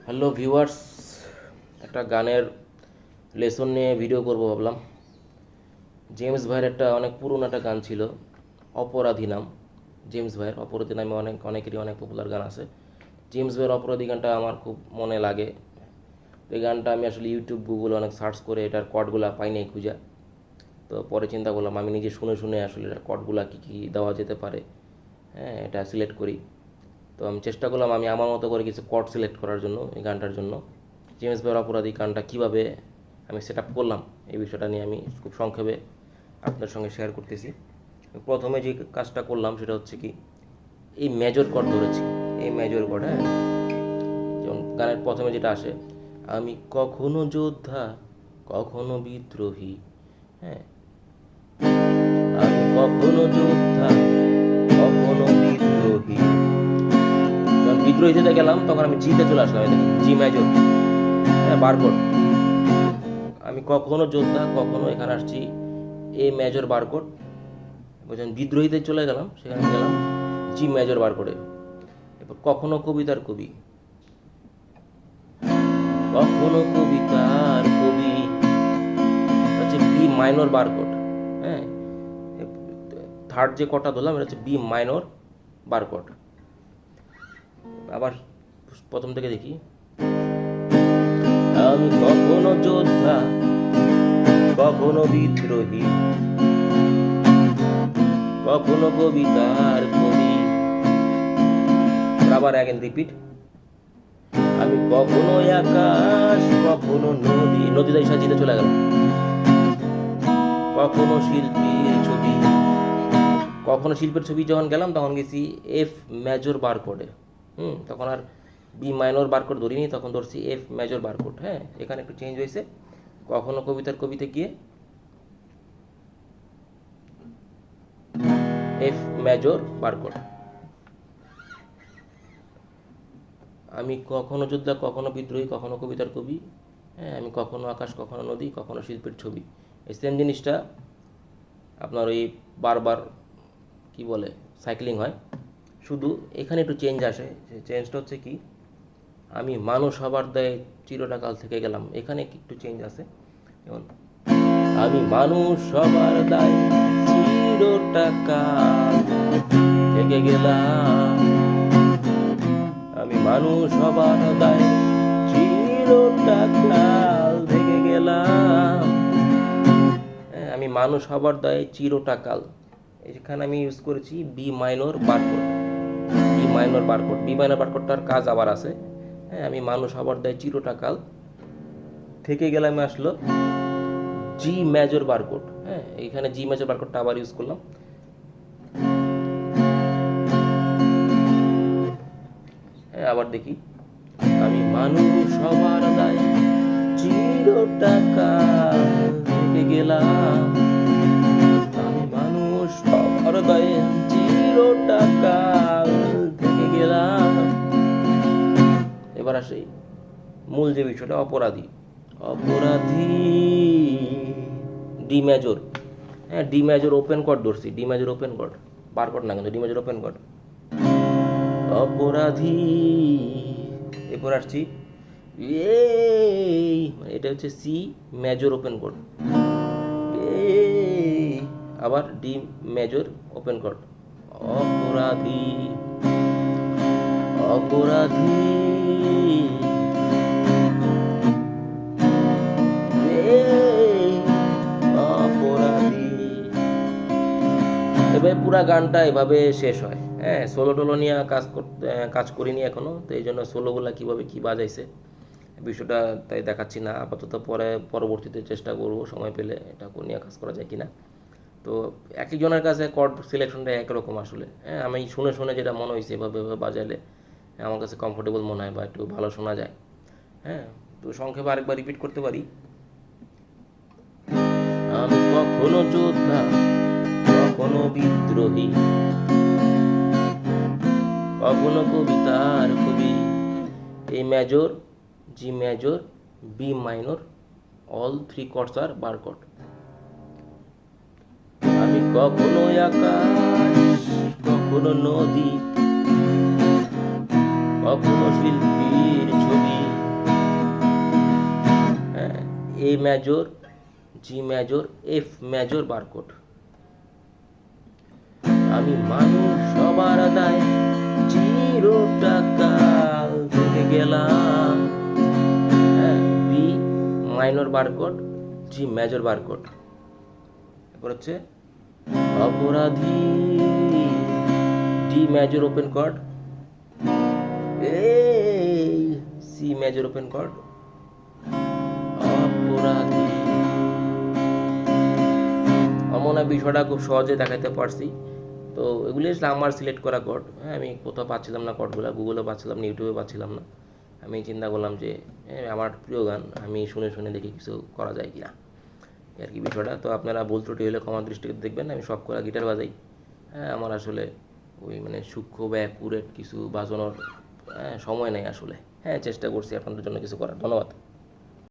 Hello viewers, একটা গানের lesson নিয়ে ভিডিও করব ভাবলাম। জেমস ভাইয়ের একটা অনেক পুরনো একটা গান ছিল, অপরাধী নাম। জেমস ভাইয়ের অপরাধী নামে অনেকেরই অনেক পপুলার গান আছে। জেমস ভাইয়ের অপরাধী গানটা আমার খুব মনে লাগে। এই গানটা আমি আসলে ইউটিউব গুগলে অনেক সার্চ করে এটার কর্ডগুলো পাই নাই খুঁজা। তো পরে চিন্তা করলাম আমি নিজে শুনে শুনে আসলে এটার কর্ডগুলো কী কী দেওয়া যেতে পারে, হ্যাঁ, এটা সিলেক্ট করি। তো আমি চেষ্টা করলাম আমি আমার মতো করে কিছু কর্ড সিলেক্ট করার জন্য এই গানটার জন্য। জেমস ভাইয়ের অপরাধী গানটা কীভাবে আমি সেট আপ করলাম এই বিষয়টা নিয়ে আমি খুব সংক্ষেপে আপনার সঙ্গে শেয়ার করতেছি। প্রথমে যে কাজটা করলাম সেটা হচ্ছে কি, এই মেজর কর্ড ধরেছি। এই মেজর কর্ড, হ্যাঁ, যেমন গানের প্রথমে যেটা আসে, আমি কখনো যোদ্ধা কখনো বিদ্রোহী, হ্যাঁ, আমি কখনো যোদ্ধা কখনো বিদ্রোহী। যখন বিদ্রোহীতে গেলাম তখন আমি জিতে চলে আসলাম, জি মেজর, হ্যাঁ, বারকোড। আমি কখনো যোদ্ধা কখনো এখানে আসছি এ মেজর বারকোড। যখন বিদ্রোহীতে চলে গেলাম সেখানে গেলাম জি মেজর বারকোডে। এরপর কখনো কবিতার কবি, কখনো কবিতার কবি হচ্ছে বি মাইনর বারকোড, হ্যাঁ। থার্ড যে কটা ধরলাম এটা হচ্ছে বি মাইনর বারকোড। আবার প্রথম থেকে দেখি, আমি কখনো যোদ্ধা কখনো বিদ্রোহী কখনো কবিতার কবি। আবার অ্যাগেন রিপিট, আমি কখনো আকাশ কখনো নদী, নদীটা সাজিতে চলে গেল। কখনো শিল্পীর ছবি, কখনো শিল্পের ছবি যখন গেলাম তখন গেছি এফ মেজর বারকোডে। তখন আর বি মাইনর বারকোড ধরিনি, তখন ধরছি এফ মেজর বারকোড। হ্যাঁ, এখানে একটু চেঞ্জ হয়েছে। কখনো কবিতার কবিতে গিয়ে এফ মেজর বারকোড। আমি কখনো যোদ্ধা কখনো বিদ্রোহী কখনো কবিতার কবি, হ্যাঁ, আমি কখনো আকাশ কখনো নদী কখনো শিল্পের ছবি। এই সেম জিনিসটা আপনার ওই বারবার কি বলে সাইক্লিং হয়, শুধু এখানে একটু চেঞ্জ আসে। চেঞ্জটা হচ্ছে কি, আমি মানুষ হবার দায়ে চিরটা কাল থেকে গেলাম, এখানে একটু চেঞ্জ আছে। যেমন আমি মানুষ হবার দায়ে চিরটা কাল থেকে গেলাম, আমি মানুষ হবার দায়ে চিরটা কাল থেকে গেলাম, আমি মানুষ হবার দায়ে চিরটা কাল। এখানে আমি ইউজ করেছি B minor bar chord. B minor bar chord, B minor বারকোডটার কাজ আবার আছে, হ্যাঁ। আমি মানুষ হবার দায়ে চিরটা কাল থেকে গেলাম আসলো জি মেজর বারকোড, হ্যাঁ। এইখানে জি মেজর বারকোডটা আবার ইউজ করলাম। হ্যাঁ, আবার দেখি, আমি মানুষ হবার দায়ে চিরটা কাল থেকে গেলাম, আমি মানুষ হবার দায়ে চিরটা কাল থেকে গেলাম। এবার আসে মূল যে বিষয়টা, অপরাধী। অপরাধী ডি মেজর, হ্যাঁ, ডি মেজর ওপেন কর্ড ধরছি, D major open chord, barre chord না কিন্তু ডি মেজর ওপেন কর্ড। অপরাধী, এরপর আসছি এটা হচ্ছে সি মেজর ওপেন কর্ড, আবার ডি মেজর ওপেন কর্ড। অপরাধী অপরাধী অপরাধী। এভাবে পুরা গানটা এভাবে শেষ হয়, হ্যাঁ। সোলো টোলো নিয়ে কাজ করিনি এখনো, তো এই জন্য সোলোগুলা কীভাবে কী বাজাইছে বিষয়টা তাই দেখাচ্ছি না আপাতত। পরবর্তীতে চেষ্টা করবো সময় পেলে এটা নিয়ে কাজ করা যায় কিনা। তো একজনের কাছে কর্ড সিলেকশনটা একরকম আসলে, হ্যাঁ। আমি শুনে শুনে যেটা মনে হয়েছে এভাবে বাজাইলে আমার কাছে কমফোর্টেবল মনে হয় বা একটু ভালো শোনা যায়, হ্যাঁ। তো সংক্ষেপে আরেকবার রিপিট করতে পারি, আমি কখনো যোদ্ধা কখনো বিদ্রোহী কখনো কবিতার কবি। এই মেজর জি major B minor, all three chords আর বারকোড। আমি কখনো আকাশ কখনো নদী কখনো শিল্পীর ছবি, মেজর, জি major, F major bar code. আমি মানুষ সবার দায় চিরটা কাল থেকে গেলাম। হ্যাঁ, বি মাইনর বার কোড, জি মেজর বার কোড। এরপর হচ্ছে অপরাধী, ডি মেজর ওপেন কর্ড, এই সি মেজর ওপেন কর্ড, অপরাধী। আমার মনে হয় বিষয়টা খুব সহজে দেখাতে পারছি। তো এগুলি আসলে আমার সিলেক্ট করা কর্ড। হ্যাঁ, আমি কোথাও পাচ্ছিলাম না কর্ডগুলো, গুগলে পাচ্ছিলাম না, ইউটিউবে পাচ্ছিলাম না। আমি চিন্তা করলাম যে আমার প্রিয় গান, আমি শুনে শুনে দেখি কিছু করা যায় কি না, আর কি বিষয়টা। তো আপনারা ভুল ত্রুটি হলে ক্ষমা দৃষ্টিতে দেখবেন। আমি সব করা গিটার বাজাই। হ্যাঁ, আমার আসলে ওই মানে সূক্ষ্ম বা অ্যাকুরেট কিছু বাজানোর সময় নেই আসলে। হ্যাঁ, চেষ্টা করছি আপনাদের জন্য কিছু করার। ধন্যবাদ।